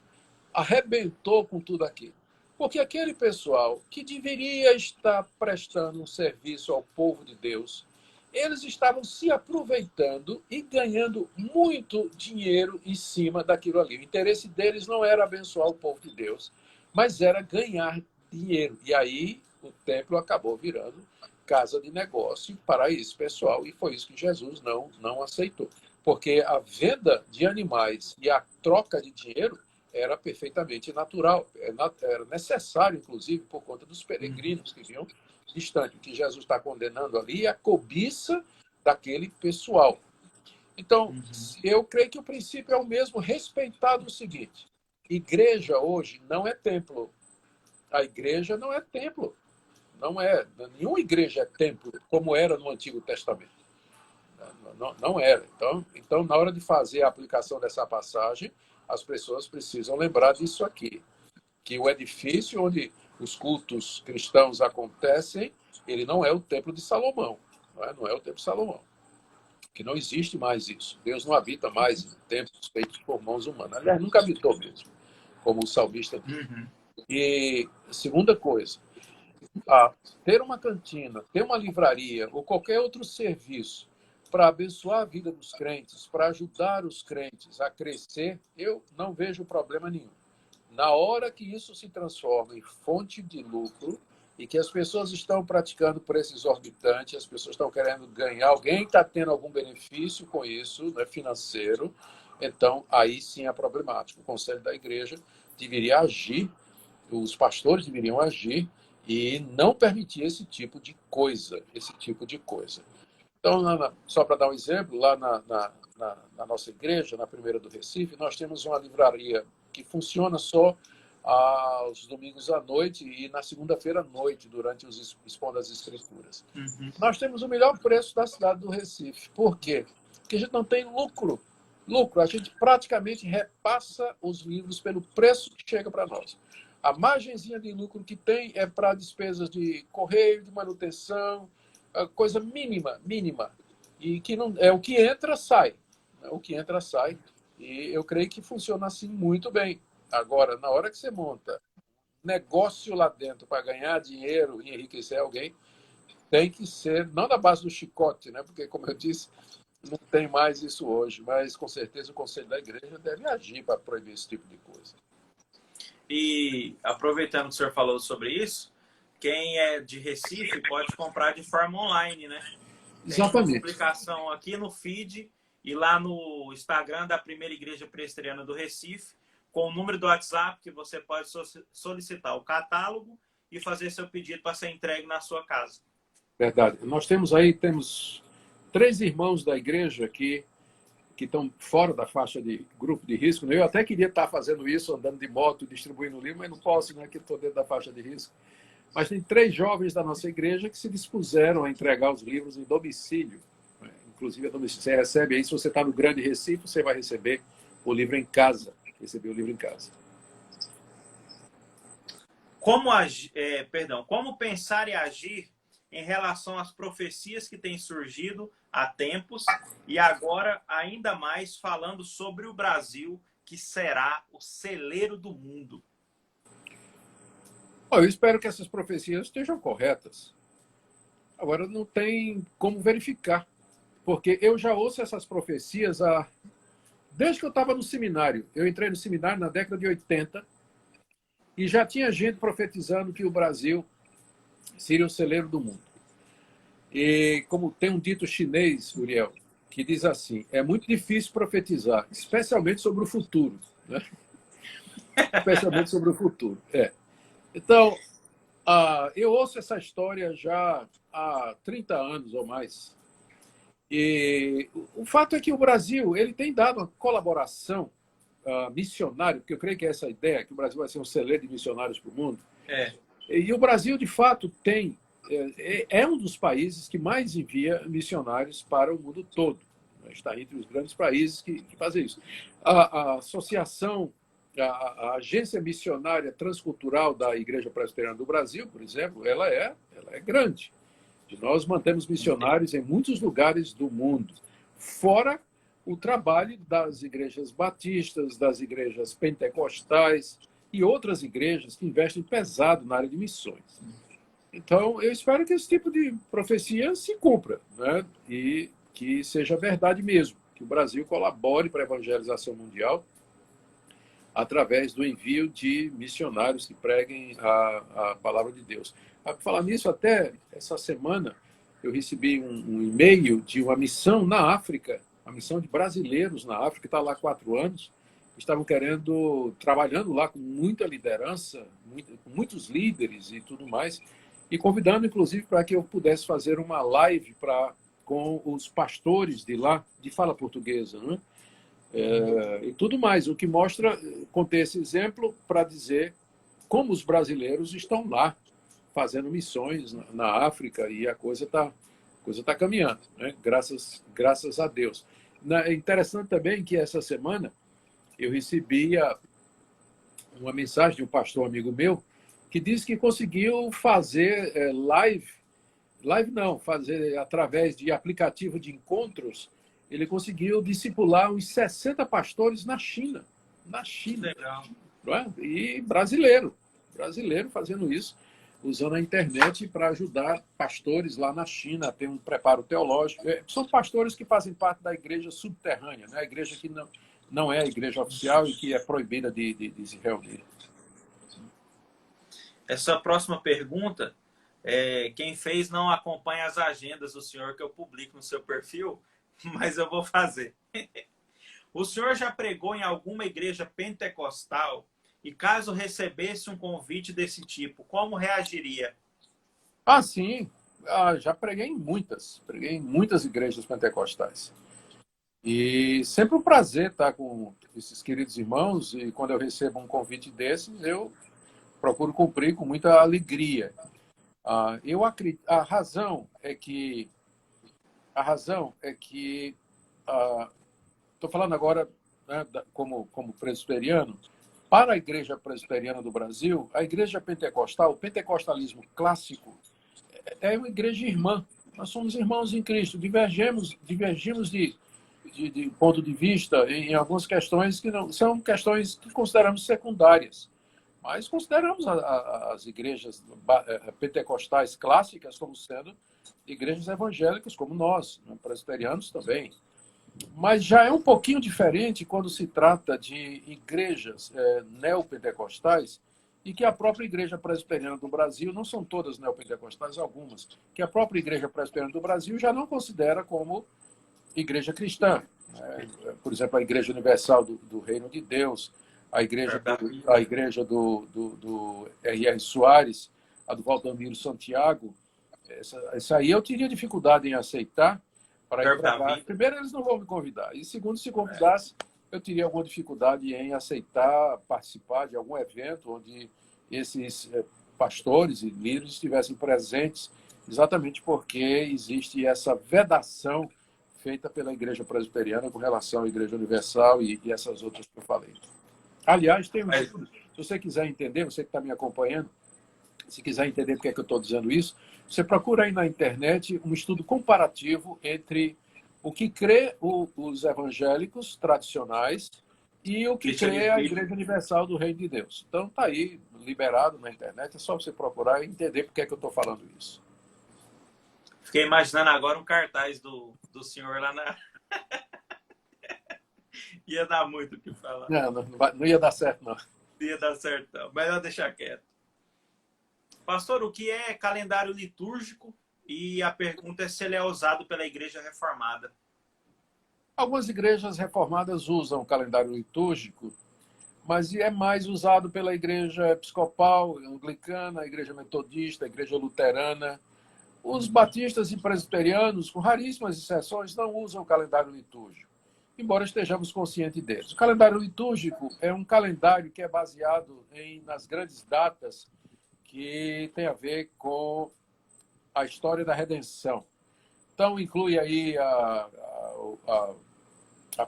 arrebentou com tudo aquilo? Porque aquele pessoal que deveria estar prestando um serviço ao povo de Deus, eles estavam se aproveitando e ganhando muito dinheiro em cima daquilo ali. O interesse deles não era abençoar o povo de Deus, mas era ganhar dinheiro. E aí o templo acabou virando casa de negócio para esse pessoal, e foi isso que Jesus não aceitou. Porque a venda de animais e a troca de dinheiro era perfeitamente natural, era necessário, inclusive, por conta dos peregrinos que vinham distante. O que Jesus está condenando ali é a cobiça daquele pessoal. Então, eu creio que o princípio é o mesmo, respeitado o seguinte: igreja hoje não é templo. A igreja não é templo. Não é. Nenhuma igreja é templo, como era no Antigo Testamento. Não era. Então, na hora de fazer a aplicação dessa passagem, as pessoas precisam lembrar disso aqui, que o edifício onde os cultos cristãos acontecem, ele não é o templo de Salomão. Não é o templo de Salomão. Que não existe mais isso. Deus não habita mais em templos feitos por mãos humanas. Aliás, nunca habitou mesmo, como o salmista diz. E segunda coisa, ter uma cantina, ter uma livraria ou qualquer outro serviço para abençoar a vida dos crentes, para ajudar os crentes a crescer, eu não vejo problema nenhum. Na hora que isso se transforma em fonte de lucro e que as pessoas estão praticando preço exorbitante, as pessoas estão querendo ganhar, alguém está tendo algum benefício com isso, né, financeiro, então aí sim é problemático. O conselho da igreja deveria agir, os pastores deveriam agir e não permitir esse tipo de coisa, Então, só para dar um exemplo, lá na nossa igreja, na primeira do Recife, nós temos uma livraria que funciona só aos domingos à noite e na segunda-feira à noite, durante os Expondo das Escrituras. Nós temos o melhor preço da cidade do Recife. Por quê? Porque a gente não tem lucro. A gente praticamente repassa os livros pelo preço que chega para nós. A margenzinha de lucro que tem é para despesas de correio, de manutenção, coisa mínima. E que não é o que entra, sai. O que entra, sai. E eu creio que funciona assim muito bem. Agora, na hora que você monta negócio lá dentro para ganhar dinheiro e enriquecer alguém, tem que ser, não na base do chicote, né? Porque, como eu disse, não tem mais isso hoje, mas com certeza o Conselho da Igreja deve agir para proibir esse tipo de coisa. E aproveitando que o senhor falou sobre isso, quem é de Recife pode comprar de forma online, né? Exatamente. Tem uma publicação aqui no feed e lá no Instagram da Primeira Igreja Presbiteriana do Recife, com o número do WhatsApp que você pode solicitar o catálogo e fazer seu pedido para ser entregue na sua casa. Verdade. Nós temos 3 irmãos da igreja que estão fora da faixa de grupo de risco. Eu até queria estar fazendo isso, andando de moto, distribuindo livro, mas não posso, né, que estou dentro da faixa de risco. Mas tem 3 jovens da nossa igreja que se dispuseram a entregar os livros em domicílio. Inclusive, a domicílio. Você recebe aí, se você está no Grande Recife, você vai receber o livro em casa. Receber o livro em casa. Como pensar e agir em relação às profecias que têm surgido há tempos e agora ainda mais falando sobre o Brasil, que será o celeiro do mundo? Eu espero que essas profecias estejam corretas. Agora, não tem como verificar, porque eu já ouço essas profecias desde que eu estava no seminário. Eu entrei no seminário na década de 80 e já tinha gente profetizando que o Brasil seria o celeiro do mundo. E como tem um dito chinês, Uriel, que diz assim, é muito difícil profetizar, especialmente sobre o futuro. Né? Especialmente sobre o futuro. Então, eu ouço essa história já há 30 anos ou mais. E o fato é que o Brasil ele tem dado uma colaboração missionária, porque eu creio que é essa a ideia, que o Brasil vai ser um celeiro de missionários para o mundo. E o Brasil, de fato, é um dos países que mais envia missionários para o mundo todo. Está entre os grandes países que fazem isso. A associação, a agência missionária transcultural da Igreja Presbiteriana do Brasil, por exemplo, ela é grande. E nós mantemos missionários em muitos lugares do mundo, fora o trabalho das igrejas batistas, das igrejas pentecostais e outras igrejas que investem pesado na área de missões. Então, eu espero que esse tipo de profecia se cumpra, né? E que seja verdade mesmo, que o Brasil colabore para a evangelização mundial através do envio de missionários que preguem a palavra de Deus. Para falar nisso, até essa semana eu recebi um e-mail de uma missão na África, uma missão de brasileiros na África, que está lá há 4 anos, estavam trabalhando lá com muita liderança, com muitos líderes e tudo mais, e convidando, inclusive, para que eu pudesse fazer uma live com os pastores de lá, de fala portuguesa, né? E tudo mais, o que mostra, contei esse exemplo para dizer como os brasileiros estão lá, fazendo missões na África, e a coisa tá caminhando, né? Graças a Deus. É interessante também que essa semana eu recebi uma mensagem de um pastor amigo meu que disse que conseguiu fazer fazer através de aplicativo de encontros, ele conseguiu discipular uns 60 pastores na China. Na China. Legal. Não é? E brasileiro fazendo isso, usando a internet para ajudar pastores lá na China a ter um preparo teológico. São pastores que fazem parte da igreja subterrânea, né? A igreja que não é a igreja oficial e que é proibida de se reunir. Essa próxima pergunta, quem fez não acompanha as agendas do senhor que eu publico no seu perfil, mas eu vou fazer. O senhor já pregou em alguma igreja pentecostal e caso recebesse um convite desse tipo, como reagiria? Sim. Já preguei em muitas igrejas pentecostais. E sempre um prazer estar com esses queridos irmãos, e quando eu recebo um convite desses, eu procuro cumprir com muita alegria. Eu acredito, a razão é que estou falando agora, né, como presbiteriano, para a Igreja Presbiteriana do Brasil, a Igreja Pentecostal, o pentecostalismo clássico, é uma igreja irmã. Nós somos irmãos em Cristo, divergimos de ponto de vista em algumas questões que não são questões que consideramos secundárias. Mas consideramos as igrejas pentecostais clássicas como sendo igrejas evangélicas, como nós, né, presbiterianos também. Mas já é um pouquinho diferente quando se trata de igrejas neopentecostais, e que a própria Igreja Presbiteriana do Brasil, não são todas neopentecostais, algumas, que a própria Igreja Presbiteriana do Brasil já não considera como igreja cristã. Por exemplo, a Igreja Universal do Reino de Deus, a igreja do R.R. Soares, a do Valdomiro Santiago, essa aí eu teria dificuldade em aceitar para ir pregar. Primeiro, eles não vão me convidar. E segundo, se convidasse, eu teria alguma dificuldade em aceitar participar de algum evento onde esses pastores e líderes estivessem presentes, exatamente porque existe essa vedação feita pela Igreja Presbiteriana com relação à Igreja Universal e essas outras que eu falei. Aliás, tem um estudo, se você quiser entender, você que está me acompanhando, se quiser entender por que é que eu estou dizendo isso, você procura aí na internet um estudo comparativo entre o que crê os evangélicos tradicionais e o que crê a Igreja Universal do Reino de Deus. Então, está aí, liberado na internet, é só você procurar e entender por que é que eu estou falando isso. Fiquei imaginando agora um cartaz do senhor lá na... Ia dar muito o que falar. Não ia dar certo, não. Não ia dar certo, não. Melhor deixar quieto. Pastor, o que é calendário litúrgico? E a pergunta é se ele é usado pela Igreja Reformada. Algumas igrejas reformadas usam o calendário litúrgico, mas é mais usado pela Igreja Episcopal, Anglicana, a Igreja Metodista, a Igreja Luterana. Os batistas e presbiterianos, com raríssimas exceções, não usam o calendário litúrgico, embora estejamos conscientes deles. O calendário litúrgico é um calendário que é baseado nas grandes datas que tem a ver com a história da redenção. Então, inclui aí a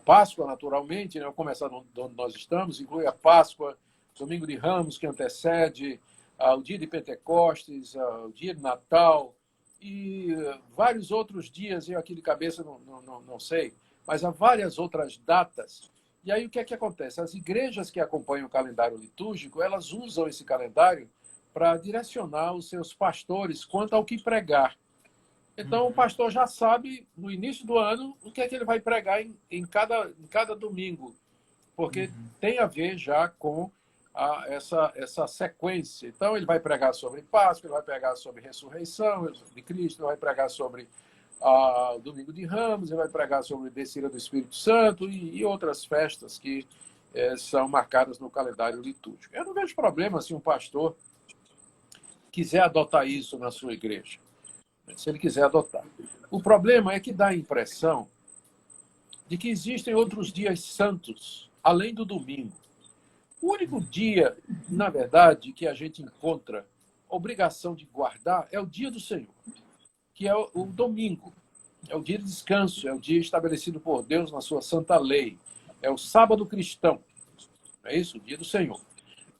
Páscoa, naturalmente, né? Vou começar onde nós estamos, inclui a Páscoa, Domingo de Ramos, que antecede o dia de Pentecostes, o dia de Natal, e vários outros dias, eu aqui de cabeça não sei, mas há várias outras datas. E aí o que é que acontece? As igrejas que acompanham o calendário litúrgico, elas usam esse calendário para direcionar os seus pastores quanto ao que pregar. Então, o pastor já sabe, no início do ano, o que é que ele vai pregar em cada domingo, porque tem a ver já com essa sequência. Então, ele vai pregar sobre Páscoa, ele vai pregar sobre ressurreição de Cristo, ele vai pregar sobre o Domingo de Ramos, ele vai pregar sobre a descida do Espírito Santo e outras festas que são marcadas no calendário litúrgico. Eu não vejo problema se um pastor quiser adotar isso na sua igreja, se ele quiser adotar. O problema é que dá a impressão de que existem outros dias santos, além do domingo. O único dia, na verdade, que a gente encontra obrigação de guardar é o dia do Senhor, que é o domingo. É o dia de descanso, é o dia estabelecido por Deus na sua santa lei. É o sábado cristão. É isso? O dia do Senhor.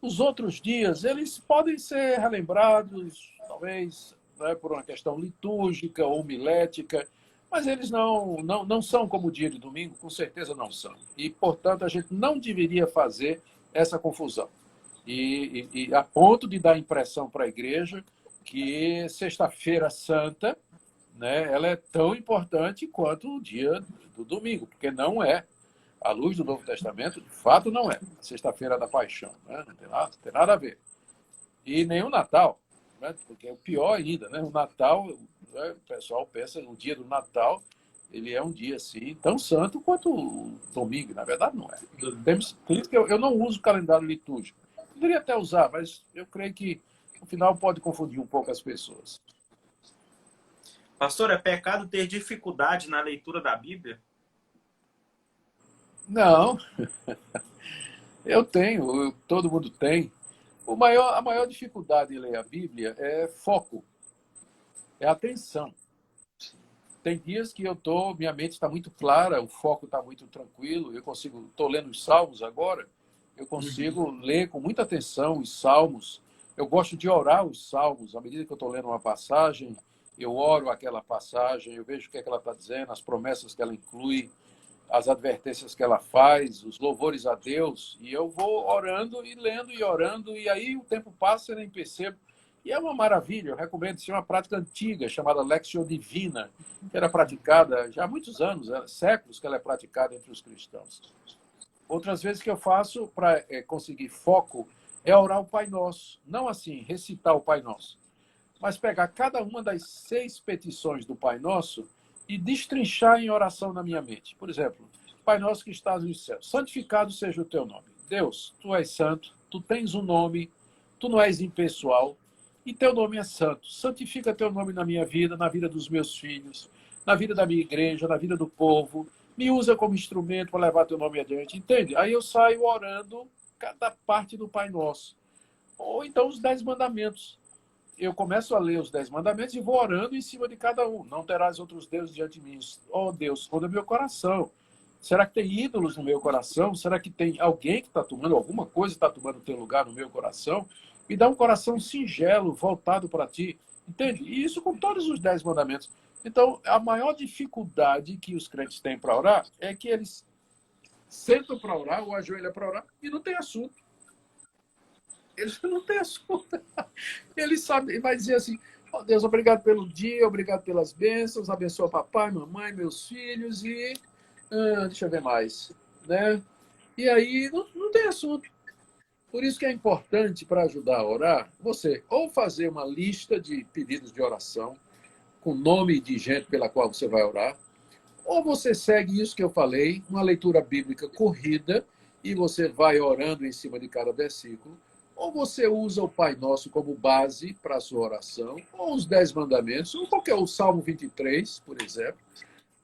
Os outros dias, eles podem ser relembrados, talvez, né, por uma questão litúrgica ou homilética, mas eles não são como o dia de domingo, com certeza não são. E, portanto, a gente não deveria fazer essa confusão. E a ponto de dar impressão para a igreja que Sexta-feira Santa, né, ela é tão importante quanto o dia do domingo, porque não é. À luz do Novo Testamento, de fato, não é. Sexta-feira da Paixão, né? Não tem nada a ver. E nem o Natal, né? Porque é o pior ainda, né? O Natal, né? O pessoal pensa no dia do Natal, ele é um dia assim tão santo quanto o domingo. Na verdade, não é. Por isso que eu não uso o calendário litúrgico. Poderia até usar, mas eu creio que no final pode confundir um pouco as pessoas. Pastor, é pecado ter dificuldade na leitura da Bíblia? Não, eu tenho, todo mundo tem. A maior dificuldade em ler a Bíblia é foco, é atenção. Tem dias que minha mente está muito clara, o foco está muito tranquilo, estou lendo os Salmos agora, eu consigo ler com muita atenção os Salmos. Eu gosto de orar os Salmos, à medida que eu estou lendo uma passagem, eu oro aquela passagem, eu vejo o que é que ela está dizendo, as promessas que ela inclui, as advertências que ela faz, os louvores a Deus, e eu vou orando e lendo e orando, e aí o tempo passa e eu nem percebo. E é uma maravilha, eu recomendo, isso é uma prática antiga, chamada Lectio Divina, que era praticada já há muitos anos, séculos que ela é praticada entre os cristãos. Outras vezes que eu faço para conseguir foco é orar o Pai Nosso, não assim, recitar o Pai Nosso, mas pegar cada uma das 6 petições do Pai Nosso e destrinchar em oração na minha mente. Por exemplo, Pai Nosso que estás nos céus, santificado seja o teu nome. Deus, tu és santo, tu tens um nome, tu não és impessoal, e teu nome é santo. Santifica teu nome na minha vida, na vida dos meus filhos, na vida da minha igreja, na vida do povo. Me usa como instrumento para levar teu nome adiante, entende? Aí eu saio orando cada parte do Pai Nosso. Ou então os 10 mandamentos. Eu começo a ler os 10 mandamentos e vou orando em cima de cada um. Não terás outros deuses diante de mim. Oh, Deus, esconda meu coração. Será que tem ídolos no meu coração? Será que tem alguém que está tomando, alguma coisa está tomando o teu lugar no meu coração? Me dá um coração singelo, voltado para ti. Entende? E isso com todos os 10 mandamentos. Então, a maior dificuldade que os crentes têm para orar é que eles sentam para orar ou ajoelham para orar e não tem assunto. Eles não têm assunto. Ele sabe, vai dizer assim: oh, Deus, obrigado pelo dia, obrigado pelas bênçãos, abençoa papai, mamãe, meus filhos e deixa eu ver mais, né? E aí não tem assunto. Por isso que é importante, para ajudar a orar, você ou fazer uma lista de pedidos de oração com nome de gente pela qual você vai orar, ou você segue isso que eu falei, uma leitura bíblica corrida, e você vai orando em cima de cada versículo, ou você usa o Pai Nosso como base para a sua oração, ou os 10 mandamentos, ou qualquer, o Salmo 23, por exemplo,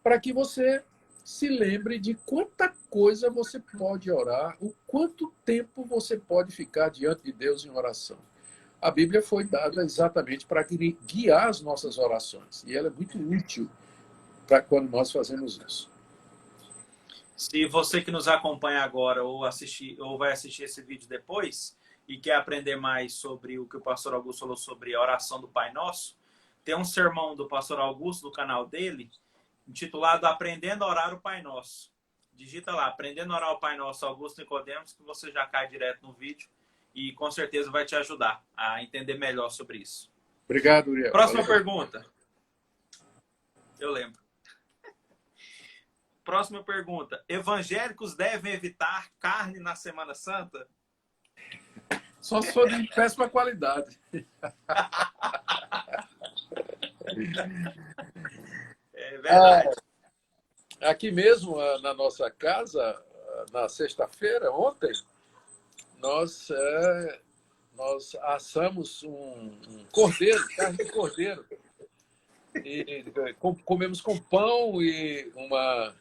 para que você se lembre de quanta coisa você pode orar, o quanto tempo você pode ficar diante de Deus em oração. A Bíblia foi dada exatamente para guiar as nossas orações, e ela é muito útil para quando nós fazemos isso. Se você que nos acompanha agora ou vai assistir esse vídeo depois e quer aprender mais sobre o que o pastor Augusto falou sobre a oração do Pai Nosso, tem um sermão do pastor Augusto no canal dele, intitulado Aprendendo a Orar o Pai Nosso. Digita lá, Aprendendo a Orar o Pai Nosso, Augusto Nicodemos, que você já cai direto no vídeo e com certeza vai te ajudar a entender melhor sobre isso. Obrigado, Uriel. Próxima pergunta. Eu lembro. Próxima pergunta. Evangélicos devem evitar carne na Semana Santa? Só se for de péssima qualidade. É verdade. Aqui mesmo, na nossa casa, na sexta-feira, ontem, nós assamos um cordeiro, carne de cordeiro. E comemos com pão e uma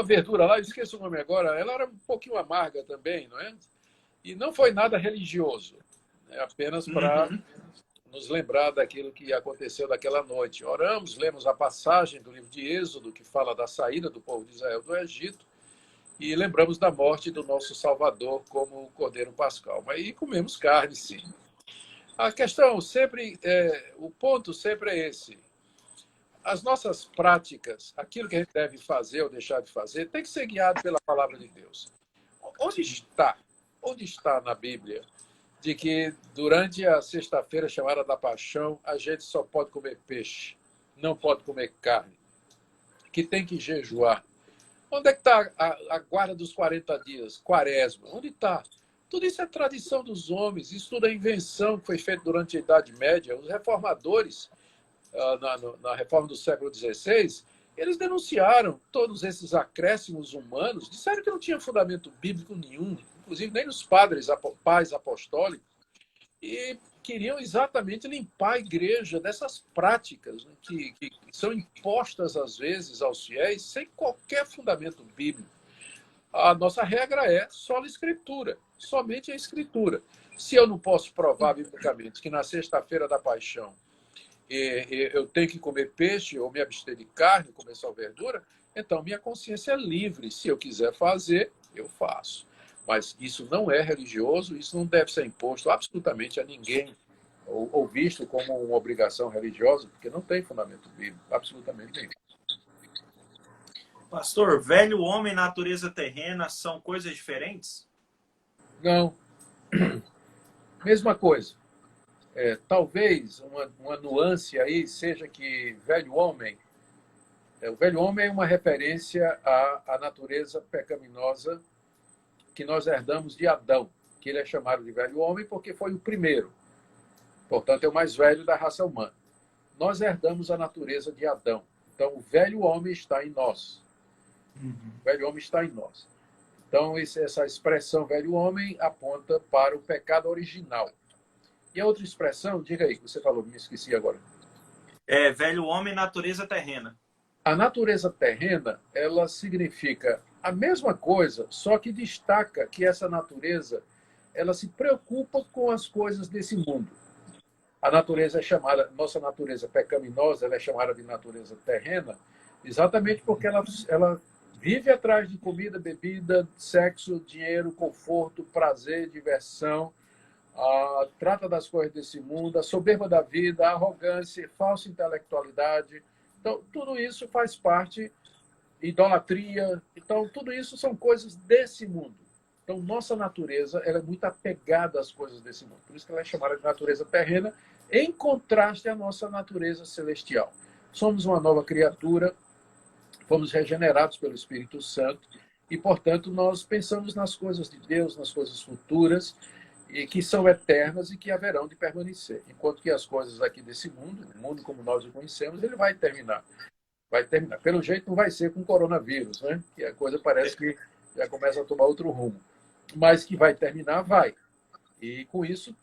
verdura lá, eu esqueço o nome agora, ela era um pouquinho amarga também, não é? E não foi nada religioso, é apenas para nos lembrar daquilo que aconteceu daquela noite. Oramos, lemos a passagem do livro de Êxodo, que fala da saída do povo de Israel do Egito, e lembramos da morte do nosso Salvador como o Cordeiro Pascal. Mas aí comemos carne, sim. A questão sempre, o ponto sempre é esse. As nossas práticas, aquilo que a gente deve fazer ou deixar de fazer, tem que ser guiado pela palavra de Deus. Onde está na Bíblia de que durante a sexta-feira chamada da Paixão, a gente só pode comer peixe, não pode comer carne, que tem que jejuar? Onde é que está a guarda dos 40 dias? Quaresma. Onde está? Tudo isso é tradição dos homens, isso tudo é invenção que foi feita durante a Idade Média. Os reformadores, na reforma do século XVI, eles denunciaram todos esses acréscimos humanos, disseram que não tinha fundamento bíblico nenhum, inclusive nem nos pais apostólicos, e queriam exatamente limpar a igreja dessas práticas, né, que são impostas, às vezes, aos fiéis, sem qualquer fundamento bíblico. A nossa regra é só a Escritura, somente a Escritura. Se eu não posso provar biblicamente que na sexta-feira da Paixão eu tenho que comer peixe ou me abster de carne, comer só verdura, então minha consciência é livre. Se eu quiser fazer, eu faço. Mas isso não é religioso, isso não deve ser imposto absolutamente a ninguém ou visto como uma obrigação religiosa, porque não tem fundamento bíblico, absolutamente nenhum. Pastor, velho homem e natureza terrena são coisas diferentes? Não. Mesma coisa. Talvez uma nuance aí seja que velho homem, o velho homem é uma referência à natureza pecaminosa que nós herdamos de Adão, que ele é chamado de velho homem porque foi o primeiro. Portanto, é o mais velho da raça humana. Nós herdamos a natureza de Adão. Então, o velho homem está em nós. O velho homem está em nós. Então, essa expressão velho homem aponta para o pecado original. E a outra expressão, diga aí, que você falou, me esqueci agora. Velho homem, natureza terrena. A natureza terrena, ela significa a mesma coisa, só que destaca que essa natureza, ela se preocupa com as coisas desse mundo. A natureza é chamada, nossa natureza pecaminosa, ela é chamada de natureza terrena, exatamente porque ela vive atrás de comida, bebida, sexo, dinheiro, conforto, prazer, diversão, trata das coisas desse mundo, a soberba da vida, a arrogância, falsa intelectualidade. Então, tudo isso faz parte, idolatria. Então, tudo isso são coisas desse mundo. Então, nossa natureza ela é muito apegada às coisas desse mundo. Por isso que ela é chamada de natureza terrena, em contraste à nossa natureza celestial. Somos uma nova criatura, fomos regenerados pelo Espírito Santo e, portanto, nós pensamos nas coisas de Deus, nas coisas futuras, e que são eternas e que haverão de permanecer. Enquanto que as coisas aqui desse mundo, o mundo como nós o conhecemos, ele vai terminar. Vai terminar. Pelo jeito não vai ser com o coronavírus, né? Que a coisa parece que já começa a tomar outro rumo. Mas que vai terminar, vai. E com isso,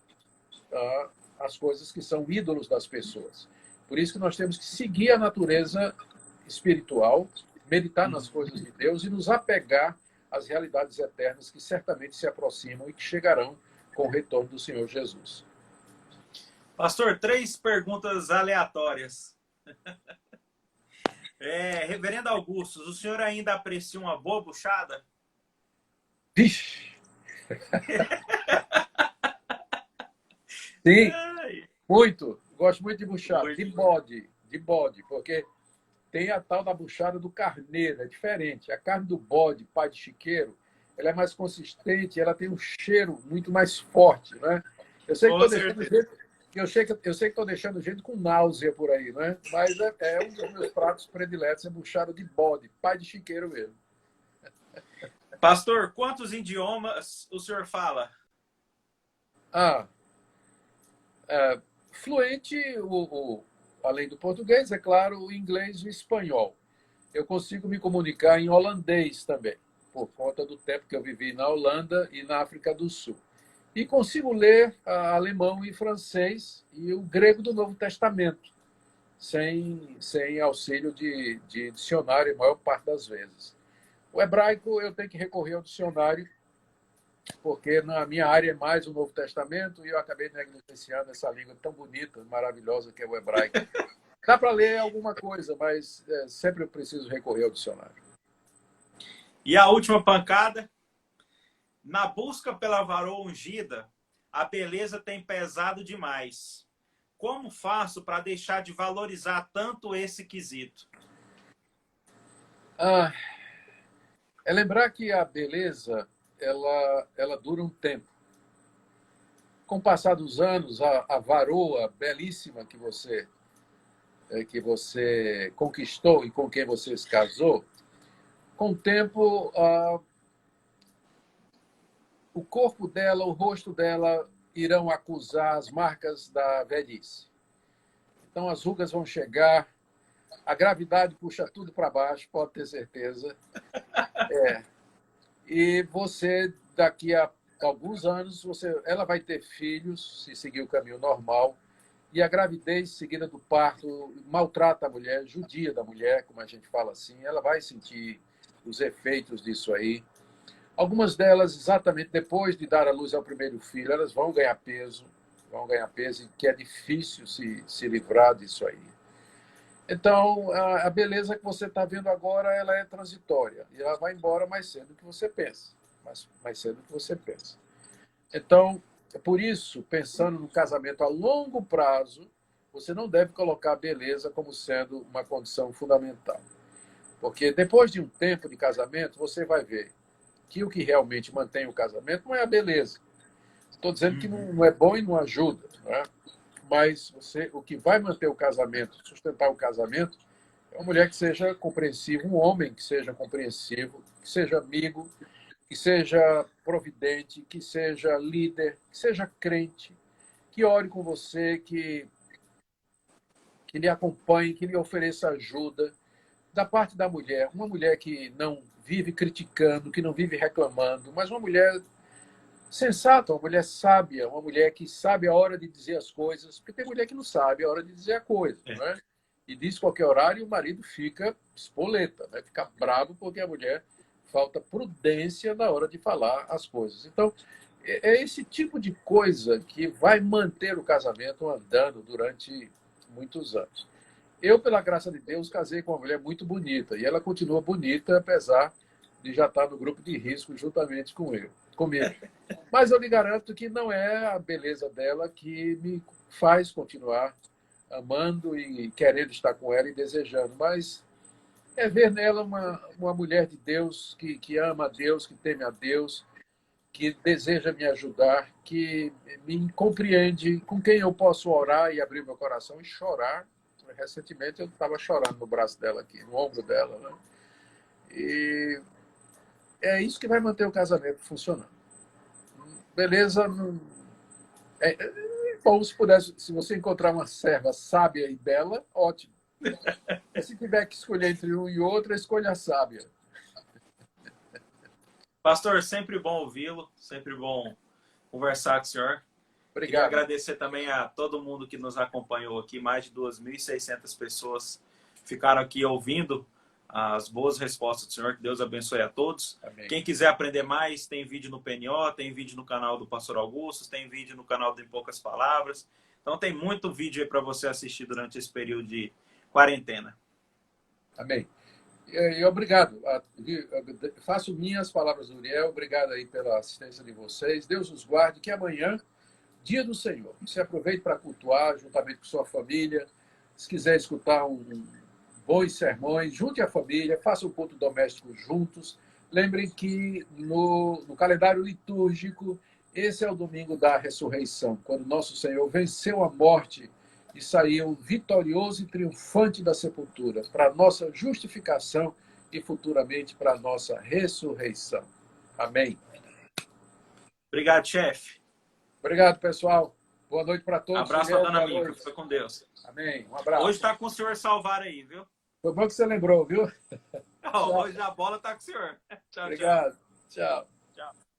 as coisas que são ídolos das pessoas. Por isso que nós temos que seguir a natureza espiritual, meditar nas coisas de Deus e nos apegar às realidades eternas que certamente se aproximam e que chegarão com o retorno do Senhor Jesus. Pastor, 3 perguntas aleatórias. Reverendo Augusto, o senhor ainda aprecia uma boa buchada? Vixe! Sim, muito. Gosto muito de buchada, de bode, porque tem a tal da buchada do carneiro, é diferente. A carne do bode, pai de chiqueiro, ela é mais consistente, ela tem um cheiro muito mais forte, né? Eu sei que estou deixando gente com náusea por aí, né? Mas é um dos meus pratos prediletos, é buchada de bode, pai de chiqueiro mesmo. Pastor, quantos idiomas o senhor fala? Fluente, além do português, é claro, o inglês e o espanhol. Eu consigo me comunicar em holandês também, por conta do tempo que eu vivi na Holanda e na África do Sul. E consigo ler alemão e francês e o grego do Novo Testamento, sem auxílio de dicionário, a maior parte das vezes. O hebraico eu tenho que recorrer ao dicionário, porque na minha área é mais o Novo Testamento e eu acabei negligenciando essa língua tão bonita, maravilhosa que é o hebraico. Dá para ler alguma coisa, mas sempre eu preciso recorrer ao dicionário. E a última pancada? Na busca pela varoa ungida, a beleza tem pesado demais. Como faço para deixar de valorizar tanto esse quesito? É lembrar que a beleza ela dura um tempo. Com o passar dos anos, a varoa belíssima que você conquistou e com quem você se casou, com o tempo, o corpo dela, o rosto dela irão acusar as marcas da velhice. Então, as rugas vão chegar, a gravidade puxa tudo para baixo, pode ter certeza. E você, daqui a alguns anos, ela vai ter filhos, se seguir o caminho normal, e a gravidez seguida do parto maltrata a mulher, judia da mulher, como a gente fala assim, ela vai sentir os efeitos disso aí. Algumas delas, exatamente depois de dar à luz ao primeiro filho, elas vão ganhar peso, e que é difícil se livrar disso aí. Então, a beleza que você está vendo agora, ela é transitória, e ela vai embora mais cedo do que você pensa, mais cedo do que você pensa. Então, por isso, pensando no casamento a longo prazo, você não deve colocar a beleza como sendo uma condição fundamental. Porque depois de um tempo de casamento, você vai ver que o que realmente mantém o casamento não é a beleza. Estou dizendo que não é bom e não ajuda, não é? Mas o que vai manter o casamento, sustentar o casamento, é uma mulher que seja compreensiva, um homem que seja compreensivo, que seja amigo, que seja providente, que seja líder, que seja crente, que ore com você, que lhe acompanhe, que lhe ofereça ajuda, da parte da mulher, uma mulher que não vive criticando, que não vive reclamando, mas uma mulher sensata, uma mulher sábia, uma mulher que sabe a hora de dizer as coisas, porque tem mulher que não sabe a hora de dizer a coisa, não é? E diz qualquer horário e o marido fica espoleta, né? Fica bravo porque a mulher falta prudência na hora de falar as coisas. Então, é esse tipo de coisa que vai manter o casamento andando durante muitos anos. Eu, pela graça de Deus, casei com uma mulher muito bonita e ela continua bonita, apesar de já estar no grupo de risco juntamente comigo. Mas eu lhe garanto que não é a beleza dela que me faz continuar amando e querendo estar com ela e desejando, mas é ver nela uma mulher de Deus que ama a Deus, que teme a Deus, que deseja me ajudar, que me compreende, com quem eu posso orar e abrir meu coração e chorar. Recentemente eu estava chorando no braço dela aqui, no ombro dela, né? E é isso que vai manter o casamento funcionando. Beleza? Bom, se você encontrar uma serva sábia e bela, ótimo. Mas se tiver que escolher entre um e outro, escolha a sábia. Pastor, sempre bom ouvi-lo, sempre bom conversar com o senhor. Obrigado. Queria agradecer também a todo mundo que nos acompanhou aqui. Mais de 2.600 pessoas ficaram aqui ouvindo as boas respostas do senhor. Que Deus abençoe a todos. Amém. Quem quiser aprender mais, tem vídeo no PNO, tem vídeo no canal do Pastor Augusto, tem vídeo no canal do Em Poucas Palavras. Então tem muito vídeo aí para você assistir durante esse período de quarentena. Amém. E obrigado. Faço minhas palavras do Uriel. Obrigado aí pela assistência de vocês. Deus os guarde. Que amanhã, dia do Senhor, você aproveite para cultuar juntamente com sua família. Se quiser escutar bons sermões, junte a família, faça um culto doméstico juntos. Lembrem que no calendário litúrgico, esse é o domingo da ressurreição, quando nosso Senhor venceu a morte e saiu vitorioso e triunfante da sepultura, para a nossa justificação e futuramente para a nossa ressurreição. Amém. Obrigado, chefe. Obrigado, pessoal. Boa noite para todos. Abraço para a dona Mica. Fica com Deus. Amém. Um abraço. Hoje está com o senhor Salvar aí, viu? Foi bom que você lembrou, viu? Hoje a bola está com o senhor. Tchau, obrigado. Tchau. Tchau.